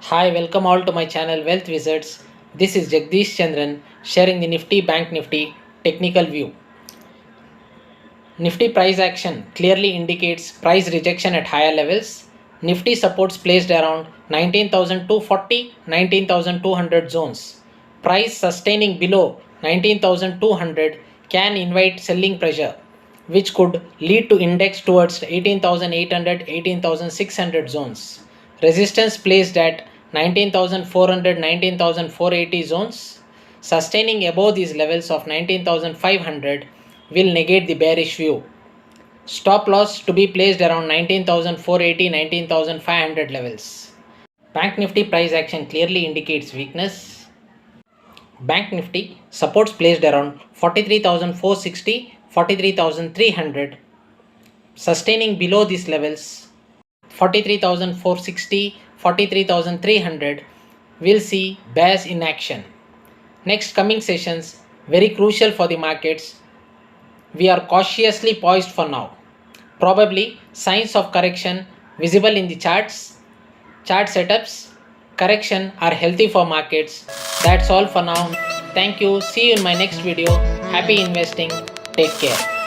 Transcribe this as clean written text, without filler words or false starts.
Hi, welcome all to my channel Wealth Wizards. This is Jagdish Chandran sharing the Nifty Bank Nifty technical view. Nifty price action clearly indicates price rejection at higher levels. Nifty supports placed around 19,240, 19,200 zones. Price sustaining below 19,200 can invite selling pressure, which could lead to index towards 18,800, 18,600 zones. Resistance placed at 19,400, 19,480 zones. Sustaining above these levels of 19,500 will negate the bearish view. Stop loss to be placed around 19,480, 19,500 levels. Bank Nifty price action clearly indicates weakness. Bank Nifty supports placed around 43,460, 43,300. Sustaining below these levels 43,460, 43,300 will see bears in action. Next coming sessions very crucial for the markets. We are cautiously poised for now. Probably signs of correction visible in the charts, chart setups, correction are healthy for markets. That's all for now. Thank you. See you in my next video. Happy investing. Take care.